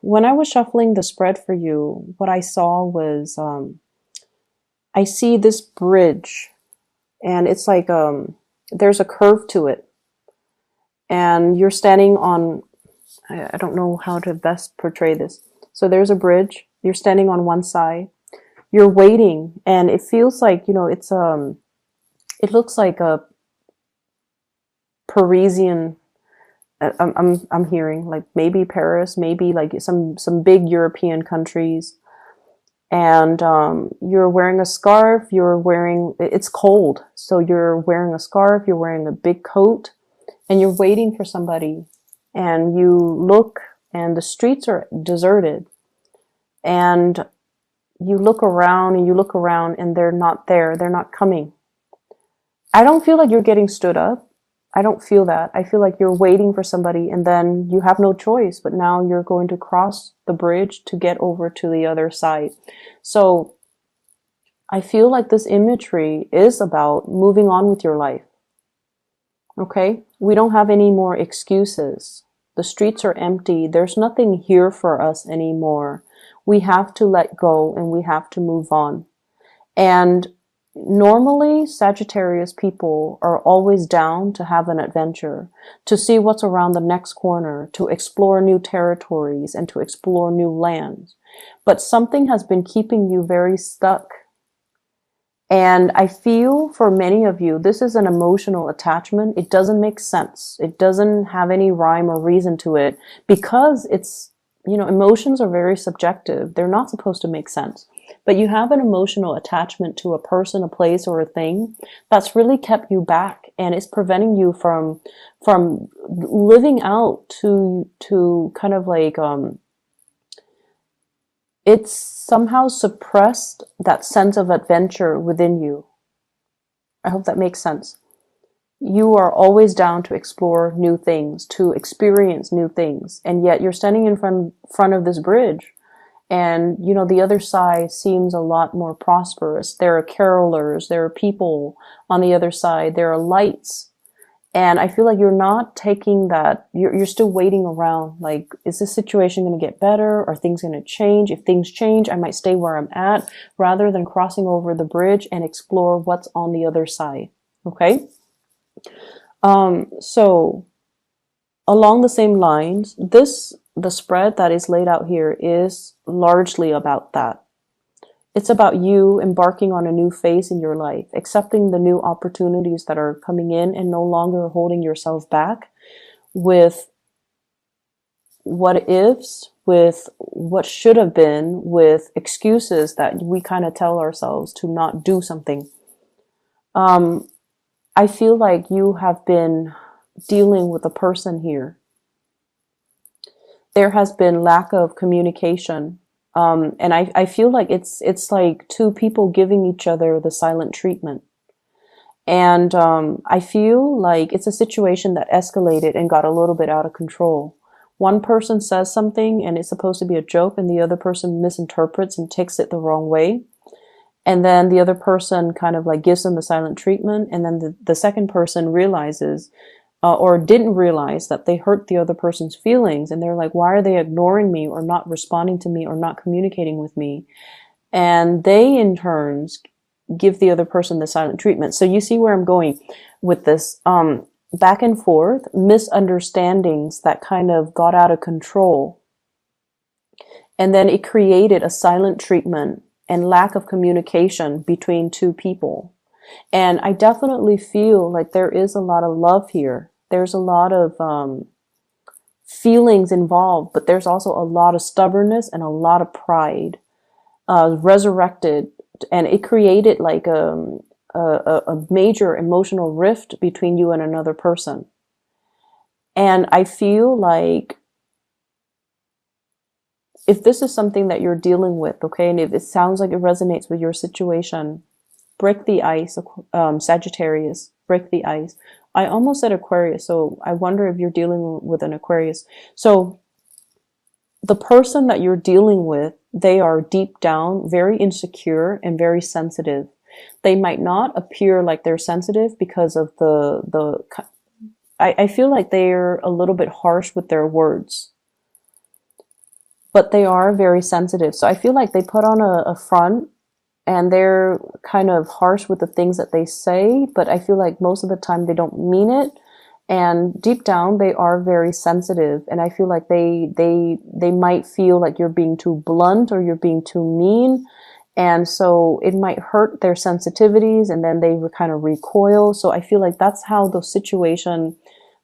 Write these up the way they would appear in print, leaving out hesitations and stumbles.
When I was shuffling the spread for you, what I saw was I see this bridge, and it's like there's a curve to it, and you're standing on. I don't know how to best portray this. So there's a bridge. You're standing on one side. You're waiting, and it feels like it's it looks like a Parisian. I'm hearing like maybe Paris, maybe like some big European countries, and you're wearing a scarf. It's cold, so you're wearing a scarf. You're wearing a big coat, and you're waiting for somebody. And you look, and the streets are deserted, and you look around and you look around, and they're not there. They're not coming. I don't feel like you're getting stood up. I don't feel that. I feel like you're waiting for somebody, and then you have no choice, but now you're going to cross the bridge to get over to the other side. So I feel like this imagery is about moving on with your life. Okay? We don't have any more excuses. The streets are empty. There's nothing here for us anymore. We have to let go, and we have to move on. And normally, Sagittarius people are always down to have an adventure, to see what's around the next corner, to explore new territories, and to explore new lands. But something has been keeping you very stuck. And I feel for many of you, this is an emotional attachment. It doesn't make sense. It doesn't have any rhyme or reason to it, because emotions are very subjective. They're not supposed to make sense. But you have an emotional attachment to a person, a place, or a thing that's really kept you back, and it's preventing you from living out to kind of like it's somehow suppressed that sense of adventure within you. I hope that makes sense. You are always down to explore new things, to experience new things, and yet you're standing in front of this bridge, and the other side seems a lot more prosperous. There are carolers, there are people on the other side, there are lights. And I feel like you're not taking that, you're still waiting around. Like, is this situation going to get better? Are things going to change? If things change, I might stay where I'm at, rather than crossing over the bridge and explore what's on the other side. Okay? So along the same lines, the spread that is laid out here is largely about that. It's about you embarking on a new phase in your life, accepting the new opportunities that are coming in, and no longer holding yourself back with what ifs, with what should have been, with excuses that we kind of tell ourselves to not do something. I feel like you have been dealing with a person here. There has been lack of communication. And I feel like it's like two people giving each other the silent treatment. And I feel like it's a situation that escalated and got a little bit out of control. One person says something and it's supposed to be a joke, and the other person misinterprets and takes it the wrong way. And then the other person kind of like gives them the silent treatment, and then the second person realizes or didn't realize that they hurt the other person's feelings, and they're like, why are they ignoring me or not responding to me or not communicating with me? And they in turns give the other person the silent treatment. So you see where I'm going with this. Back and forth, misunderstandings that kind of got out of control. And then it created a silent treatment and lack of communication between two people. And I definitely feel like there is a lot of love here. There's a lot of feelings involved, but there's also a lot of stubbornness and a lot of pride resurrected. And it created like a major emotional rift between you and another person. And I feel like if this is something that you're dealing with, okay, and if it sounds like it resonates with your situation, break the ice, Sagittarius, break the ice. I almost said Aquarius, so I wonder if you're dealing with an Aquarius. So the person that you're dealing with, they are deep down very insecure and very sensitive. They might not appear like they're sensitive because of I feel like they're a little bit harsh with their words. but they are very sensitive. So I feel like they put on a front and they're kind of harsh with the things that they say, but I feel like most of the time they don't mean it. And deep down, they are very sensitive. And I feel like they might feel like you're being too blunt or you're being too mean. And so it might hurt their sensitivities and then they kind of recoil. So I feel like that's how the situation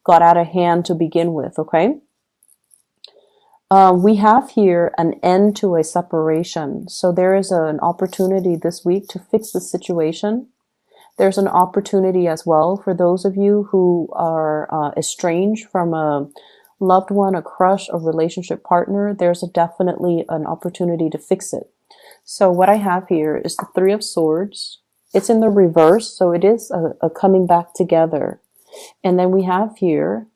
got out of hand to begin with. Okay. We have here an end to a separation. So there is an opportunity this week to fix the situation. There's an opportunity as well for those of you who are estranged from a loved one, a crush, a relationship partner. There's definitely an opportunity to fix it. So what I have here is the Three of Swords. It's in the reverse, so it is a coming back together. And then we have here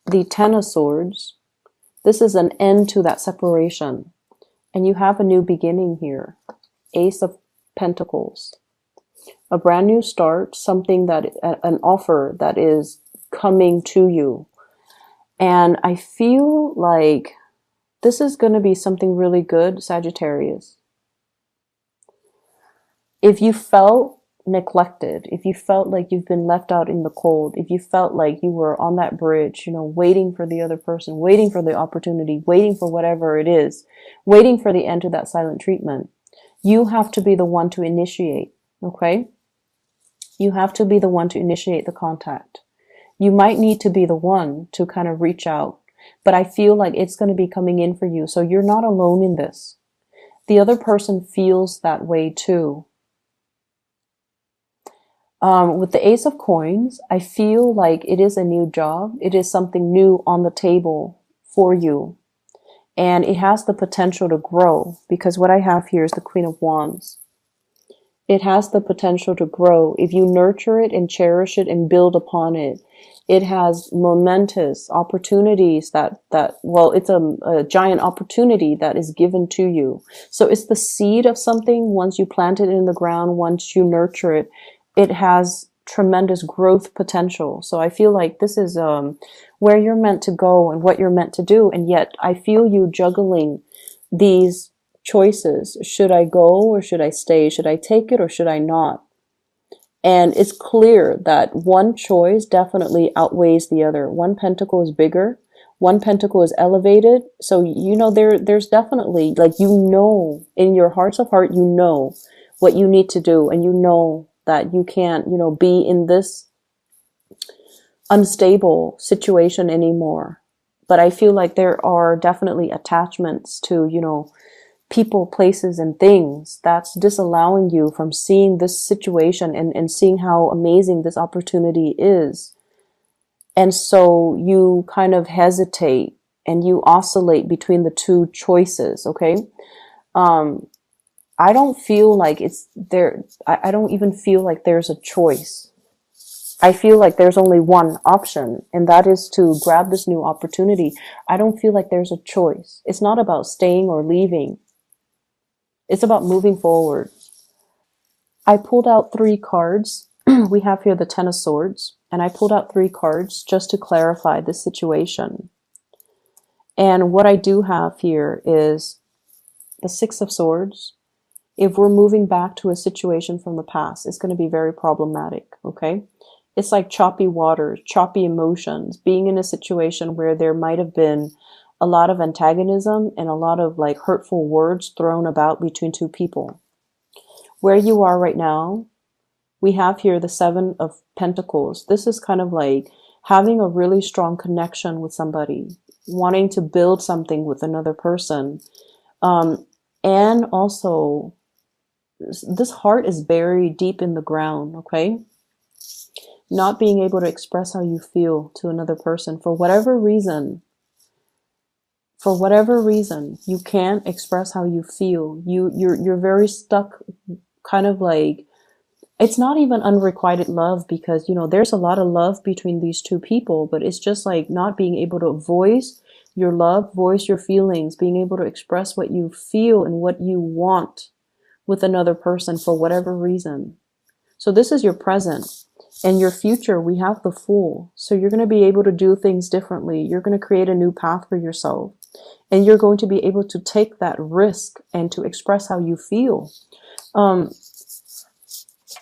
the Ten of Swords. This is an end to that separation. And you have a new beginning here. Ace of Pentacles. A brand new start, something that, an offer that is coming to you. And I feel like this is going to be something really good, Sagittarius. If you felt neglected, if you felt like you've been left out in the cold, if you felt like you were on that bridge, you know, waiting for the other person, waiting for the opportunity, waiting for whatever it is, waiting for the end to that silent treatment, you have to be the one to initiate, okay? You have to be the one to initiate the contact. You might need to be the one to kind of reach out, but I feel like it's going to be coming in for you. So you're not alone in this. The other person feels that way too. With the Ace of Coins, I feel like it is a new job. It is something new on the table for you. And it has the potential to grow because what I have here is the Queen of Wands. It has the potential to grow. If you nurture it and cherish it and build upon it, it has momentous opportunities well, it's a giant opportunity that is given to you. So it's the seed of something. Once you plant it in the ground, once you nurture it, it has tremendous growth potential. So I feel like this is where you're meant to go and what you're meant to do. And yet I feel you juggling these choices. Should I go or should I stay? Should I take it or should I not? And it's clear that one choice definitely outweighs the other. One pentacle is bigger. One pentacle is elevated. So, you know, there's definitely, like, you know, in your hearts of heart, you know what you need to do. And you know that you can't, you know, be in this unstable situation anymore. But I feel like there are definitely attachments to, you know, people, places, and things that's disallowing you from seeing this situation and seeing how amazing this opportunity is. And so you kind of hesitate and you oscillate between the two choices, okay? I don't feel like it's there. I don't even feel like there's a choice. I feel like there's only one option, and that is to grab this new opportunity. I don't feel like there's a choice. It's not about staying or leaving. It's about moving forward. I pulled out 3 cards. We have here the Ten of Swords, and I pulled out 3 cards just to clarify this situation. And what I do have here is the Six of Swords. If we're moving back to a situation from the past, it's going to be very problematic, okay? It's like choppy waters, choppy emotions, being in a situation where there might have been a lot of antagonism and a lot of like hurtful words thrown about between two people. Where you are right now, we have here the Seven of Pentacles. This is kind of like having a really strong connection with somebody, wanting to build something with another person. And also, this heart is buried deep in the ground, okay? Not being able to express how you feel to another person for whatever reason. For whatever reason, you can't express how you feel. You're very stuck, kind of like, it's not even unrequited love because, you know, there's a lot of love between these two people, but it's just like not being able to voice your love, voice your feelings, being able to express what you feel and what you want with another person for whatever reason. So this is your present. And your future, we have the Fool. So you're going to be able to do things differently. You're going to create a new path for yourself. And you're going to be able to take that risk and to express how you feel.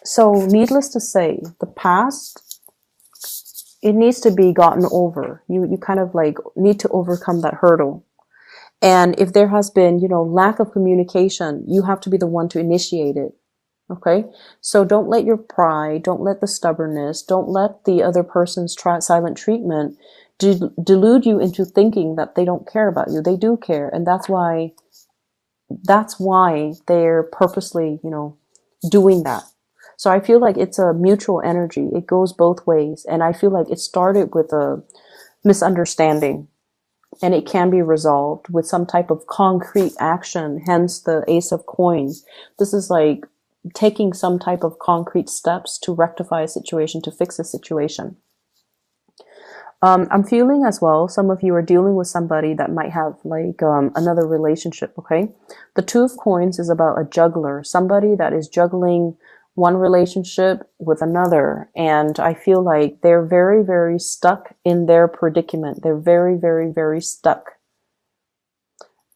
So needless to say, the past, it needs to be gotten over. You kind of like need to overcome that hurdle. And if there has been, lack of communication, you have to be the one to initiate it. Okay? So don't let your pride, don't let the stubbornness, don't let the other person's silent treatment delude you into thinking that they don't care about you. They do care. And that's why they're purposely, doing that. So I feel like it's a mutual energy. It goes both ways. And I feel like it started with a misunderstanding, and it can be resolved with some type of concrete action, hence the Ace of Coins. This is like taking some type of concrete steps to rectify a situation, to fix a situation. I'm feeling as well, some of you are dealing with somebody that might have like another relationship, okay? The Two of Coins is about a juggler, somebody that is juggling one relationship with another. And I feel like they're very, very stuck in their predicament. They're very, very, very stuck.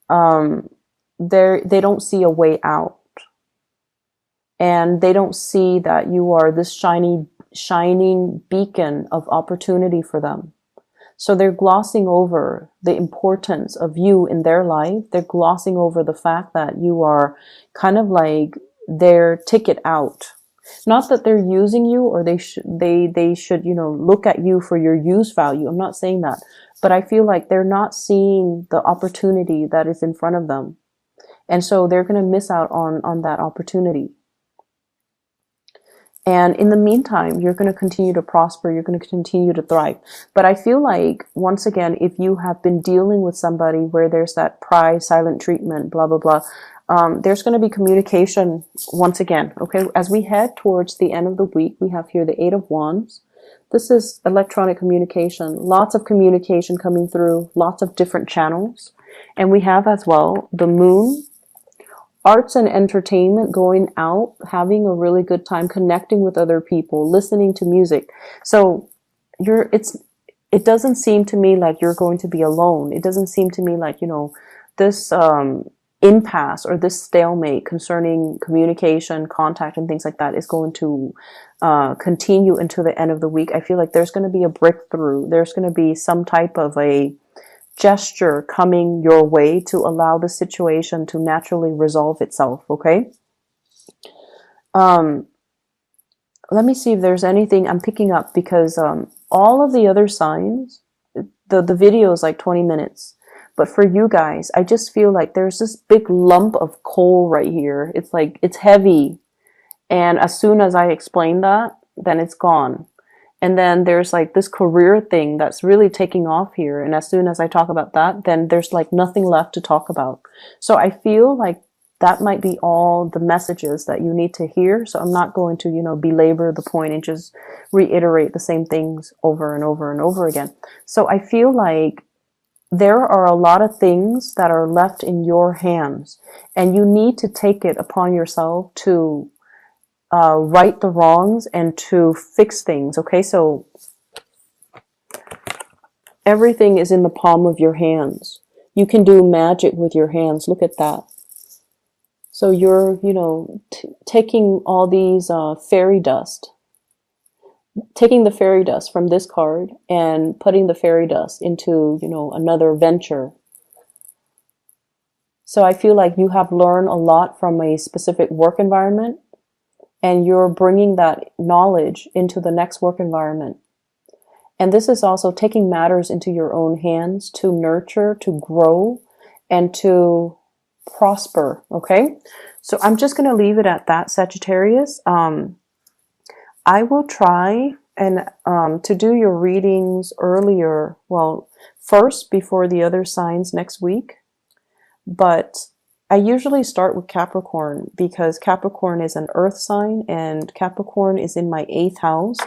They don't see a way out. And they don't see that you are this shining beacon of opportunity for them. So they're glossing over the importance of you in their life. They're glossing over the fact that you are kind of like their ticket out. Not that they're using you, or they should, look at you for your use value. I'm not saying that, but I feel like they're not seeing the opportunity that is in front of them. And so they're going to miss out on that opportunity. And in the meantime, you're going to continue to prosper. You're going to continue to thrive. But I feel like, once again, if you have been dealing with somebody where there's that pride, silent treatment, blah, blah, blah, there's going to be communication once again. Okay. As we head towards the end of the week, we have here the Eight of Wands. This is electronic communication, lots of communication coming through, lots of different channels. And we have as well the Moon. Arts and entertainment, going out, having a really good time, connecting with other people, listening to music. So it doesn't seem to me like you're going to be alone. It doesn't seem to me like, this impasse or this stalemate concerning communication, contact, and things like that is going to continue into the end of the week. I feel like there's going to be a breakthrough. There's going to be some type of a gesture coming your way to allow the situation to naturally resolve itself. Okay. Let me see if there's anything I'm picking up, because all of the other signs, the video is like 20 minutes. But for you guys, I just feel like there's this big lump of coal right here. It's like, it's heavy. And as soon as I explain that, then it's gone. And then there's like this career thing that's really taking off here. And as soon as I talk about that, then there's like nothing left to talk about. So I feel like that might be all the messages that you need to hear. So I'm not going to, belabor the point and just reiterate the same things over and over and over again. So I feel like there are a lot of things that are left in your hands, and you need to take it upon yourself to right the wrongs and to fix things. Okay, so everything is in the palm of your hands. You can do magic with your hands. Look at that. So you're, taking all these fairy dust, taking the fairy dust from this card and putting the fairy dust into, another venture. So I feel like you have learned a lot from a specific work environment, and you're bringing that knowledge into the next work environment. And this is also taking matters into your own hands to nurture, to grow, and to prosper. Okay? So I'm just going to leave it at that, Sagittarius. I will try and to do your readings earlier, first before the other signs next week. But I usually start with Capricorn, because Capricorn is an earth sign and Capricorn is in my 8th house.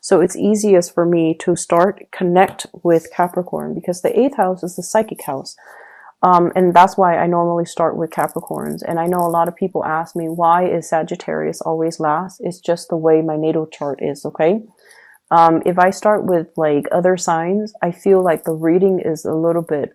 So it's easiest for me to connect with Capricorn, because the 8th house is the psychic house. And that's why I normally start with Capricorns. And I know a lot of people ask me, why is Sagittarius always last? It's just the way my natal chart is, okay? If I start with like other signs, I feel like the reading is a little bit